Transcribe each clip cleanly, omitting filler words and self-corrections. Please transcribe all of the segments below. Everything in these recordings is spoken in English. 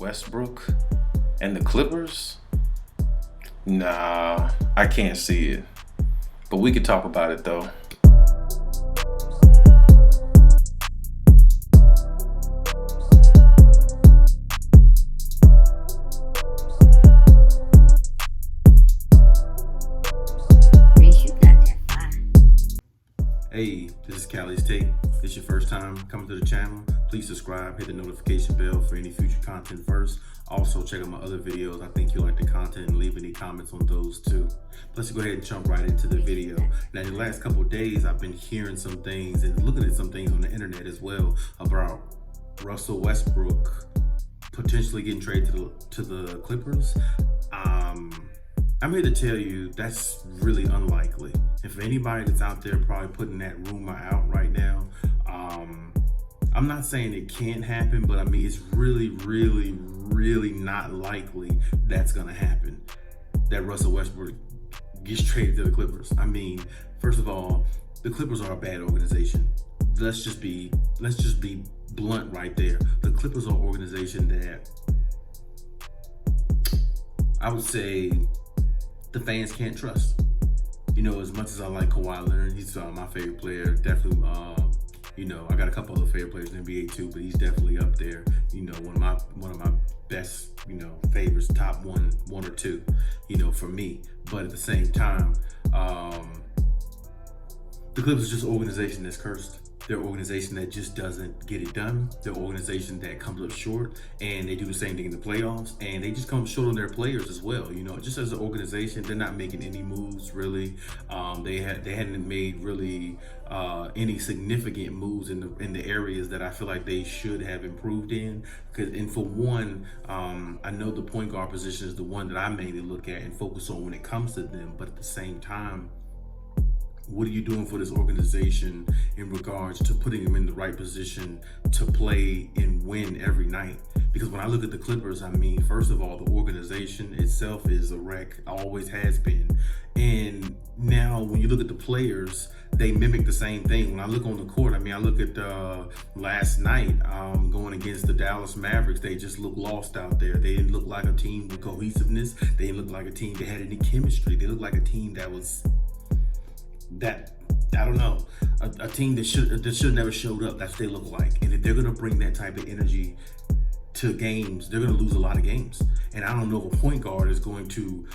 Westbrook and the Clippers? Nah, I can't see it. But we could talk about it though. Hey, this is Khaliis Take. If it's your first time coming to the channel, please subscribe, hit the notification bell for any future content first. Also, check out my other videos. I think you'll like the content and leave any comments on those too. Let's go ahead and jump right into the video. Now, in the last couple of days, I've been hearing some things and looking at some things on the internet as well about Russell Westbrook potentially getting traded to the Clippers. I'm here to tell you that's really unlikely. If anybody that's out there probably putting that rumor out right now, I'm not saying it can't happen, but I mean, it's really not likely that's gonna happen, that Russell Westbrook gets traded to the Clippers. I mean, first of all, the Clippers are a bad organization. Let's just be blunt right there. The Clippers are an organization that I would say the fans can't trust. You know, as much as I like Kawhi Leonard, he's my favorite player. Definitely, you know, I got a couple other favorite players in the NBA too, but he's definitely up there. You know, one of my best, you know, favorites, top one or two, you know, for me. But at the same time, the Clippers is just an organization that's cursed. They're an organization that just doesn't get it done. They're an organization that comes up short, and they do the same thing in the playoffs, and they just come short on their players as well. You know, just as an organization, they're not making any moves really. They hadn't made really any significant moves in the areas that I feel like they should have improved in. And for one, I know the point guard position is the one that I mainly look at and focus on when it comes to them. But at the same time, what are you doing for this organization in regards to putting them in the right position to play and win every night? Because when I look at the Clippers, I mean, first of all, the organization itself is a wreck, always has been. And now when you look at the players, they mimic the same thing. When I look on the court, I mean, I look at last night going against the Dallas Mavericks, they just looked lost out there. They didn't look like a team with cohesiveness. They didn't look like a team that had any chemistry. They looked like a team that was I don't know, a team that should have never showed up. That's what they look like. And if they're gonna bring that type of energy to games, they're gonna lose a lot of games. And I don't know if a point guard is going to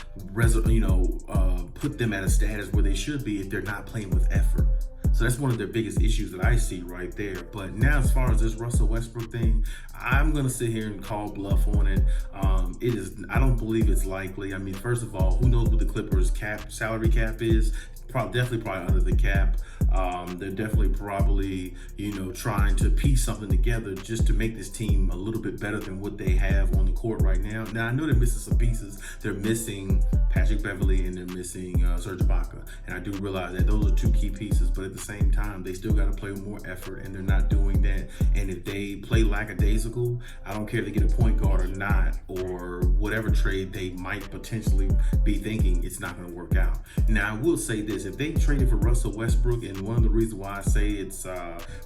put them at a status where they should be if they're not playing with effort. So that's one of their biggest issues that I see right there. But now, as far as this Russell Westbrook thing, I'm gonna sit here and call bluff on it. I don't believe it's likely. I mean, first of all, who knows what the Clippers salary cap is? Definitely under the cap. They're definitely probably, you know, trying to piece something together just to make this team a little bit better than what they have on the court right now. Now, I know they're missing some pieces. They're missing Patrick Beverley and they're missing Serge Ibaka. And I do realize that those are two key pieces, but at the same time, they still got to play with more effort, and they're not doing that. And if they play lackadaisical, I don't care if they get a point guard or not, or whatever trade they might potentially be thinking, it's not going to work out. Now, I will say this. If they traded for Russell Westbrook, and one of the reasons why I say it's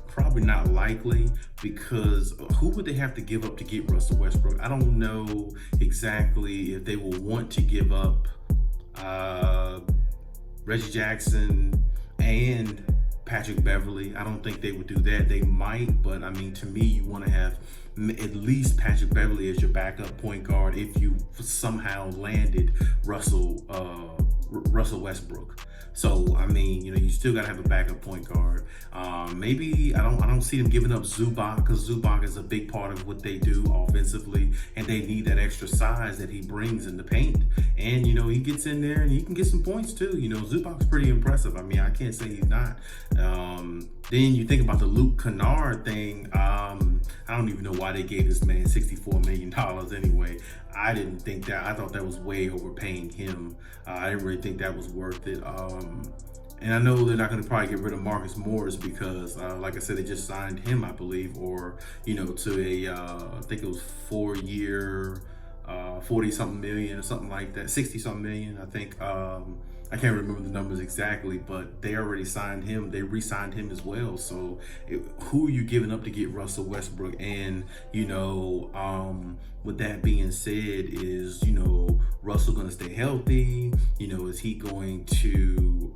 probably not likely, because who would they have to give up to get Russell Westbrook? I don't know exactly if they will want to give up Reggie Jackson and Patrick Beverley. I don't think they would do that. They might, but I mean, to me, you want to have at least Patrick Beverley as your backup point guard if you somehow landed Russell Westbrook. So I mean, you know, you still gotta have a backup point guard. Maybe I don't see them giving up Zubac, because Zubac is a big part of what they do offensively, and they need that extra size that he brings in the paint. And you know, he gets in there and he can get some points too. You know, Zubac's pretty impressive. I mean, I can't say he's not. Then you think about the Luke Kennard thing. I don't even know why they gave this man $64 million anyway. I didn't think that. I thought that was way overpaying him. I didn't really think that was worth it. And I know they're not going to probably get rid of Marcus Morris because, like I said, they just signed him, I believe, or, you know, to a, I think it was 4-year, 40-something million or something like that, 60-something million, I think. I can't remember the numbers exactly, but they already signed him. They re-signed him as well. So who are you giving up to get Russell Westbrook? And, you know, with that being said, is, Russell going to stay healthy? Is he going to,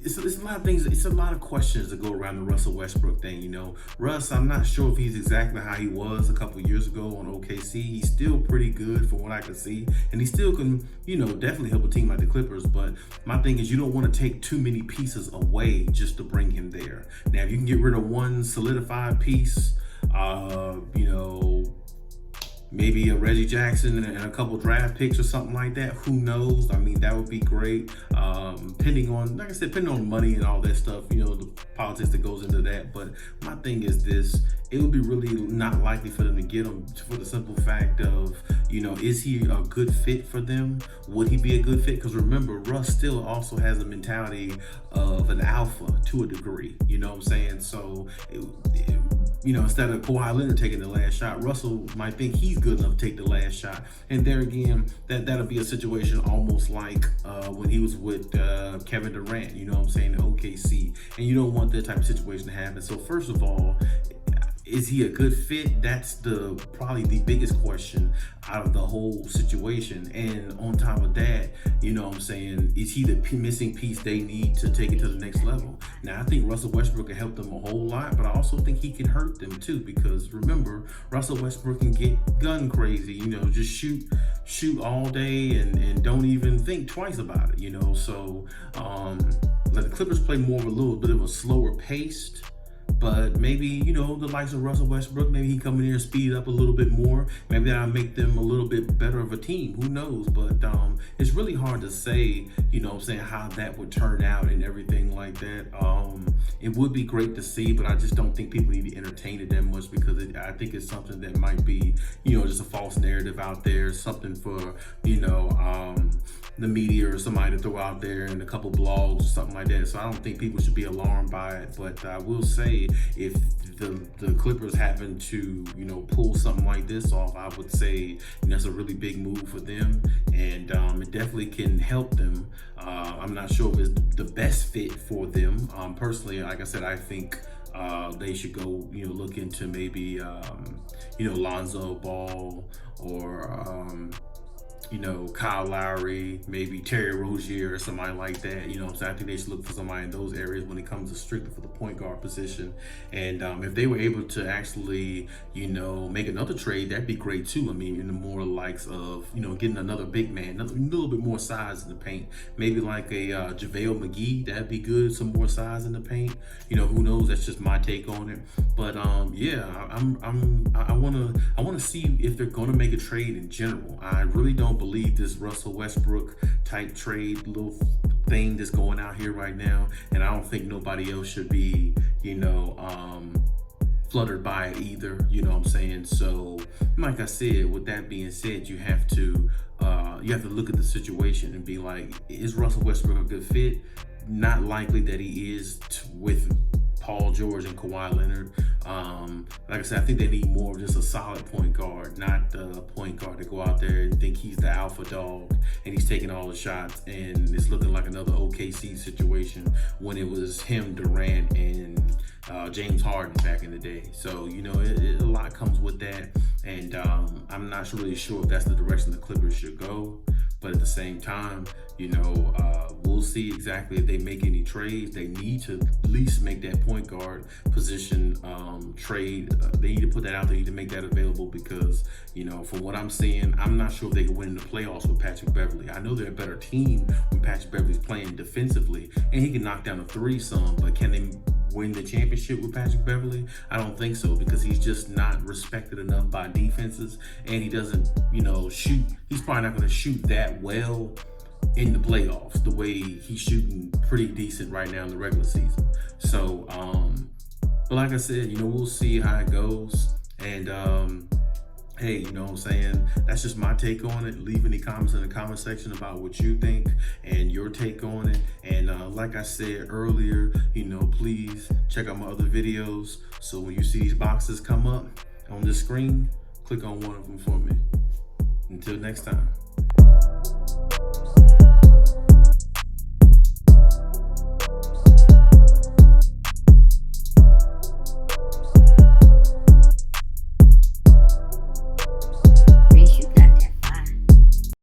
it's a lot of things. It's a lot of questions that go around the Russell Westbrook thing. Russ, I'm not sure if he's exactly how he was a couple years ago on OKC. He's still pretty good from what I can see, and he still can, definitely help a team like the Clippers. But my thing is, you don't want to take too many pieces away just to bring him there. Now, if you can get rid of one solidified piece, maybe a Reggie Jackson and a couple draft picks or something like that. Who knows? I mean, that would be great. Depending on, like I said, depending on money and all that stuff, the politics that goes into that. But my thing is this: it would be really not likely for them to get him for the simple fact of, is he a good fit for them? Would he be a good fit? Because remember, Russ still also has a mentality of an alpha to a degree. You know what I'm saying? So, instead of Kawhi Leonard taking the last shot, Russell might think he's good enough to take the last shot. And there again, that'll be a situation almost like when he was with Kevin Durant, in OKC. And you don't want that type of situation to happen. So first of all, is he a good fit? That's probably the biggest question out of the whole situation. And on top of that, is he the missing piece they need to take it to the next level? Now, I think Russell Westbrook can help them a whole lot, but I also think he can hurt them too, because remember, Russell Westbrook can get gun crazy, just shoot all day and don't even think twice about it, So let the Clippers play more of a little bit of a slower paced. But maybe, the likes of Russell Westbrook, maybe he come in here and speed up a little bit more. Maybe that'll make them a little bit better of a team. Who knows? But it's really hard to say, how that would turn out and everything like that. It would be great to see, but I just don't think people need to entertain it that much, because I think it's something that might be, just a false narrative out there, something for, the media or somebody to throw out there in a couple blogs or something like that. So I don't think people should be alarmed by it. But I will say, if the Clippers happen to, pull something like this off, I would say that's a really big move for them, and it definitely can help them. I'm not sure if it's the best fit for them. Personally, like I said, I think they should go, look into maybe, Lonzo Ball or, Kyle Lowry, maybe Terry Rozier or somebody like that. So I think they should look for somebody in those areas when it comes to strictly for the point guard position. And if they were able to actually, make another trade, that'd be great too. I mean, in the more likes of, getting another big man, a little bit more size in the paint. Maybe like a JaVale McGee, that'd be good. Some more size in the paint. Who knows? That's just my take on it. But yeah, I wanna see if they're gonna make a trade in general. I really don't believe this Russell Westbrook type trade little thing that's going out here right now, and I don't think nobody else should be, fluttered by it either. You know what I'm saying? So, like I said, with that being said, you have to look at the situation and be like, is Russell Westbrook a good fit? Not likely that he is with Paul George and Kawhi Leonard. Like I said, I think they need more of just a solid point guard, not the point guard to go out there and think he's the alpha dog and he's taking all the shots, and it's looking like another OKC situation when it was him, Durant, and James Harden back in the day. So, a lot comes with that, and I'm not really sure if that's the direction the Clippers should go. But at the same time, we'll see exactly if they make any trades. They need to at least make that point guard position trade. They need to put that out. They need to make that available, because, from what I'm seeing, I'm not sure if they can win in the playoffs with Patrick Beverley. I know they're a better team when Patrick Beverley's playing defensively, and he can knock down a three some, but can they win the championship with Patrick Beverley? I don't think so, because he's just not respected enough by defenses, and he doesn't, shoot. He's probably not going to shoot that well in the playoffs the way he's shooting pretty decent right now in the regular season. So, but like I said, we'll see how it goes. And hey, you know what I'm saying? That's just my take on it. Leave any comments in the comment section about what you think and your take on it. And like I said earlier, please check out my other videos. So when you see these boxes come up on the screen, click on one of them for me. Until next time.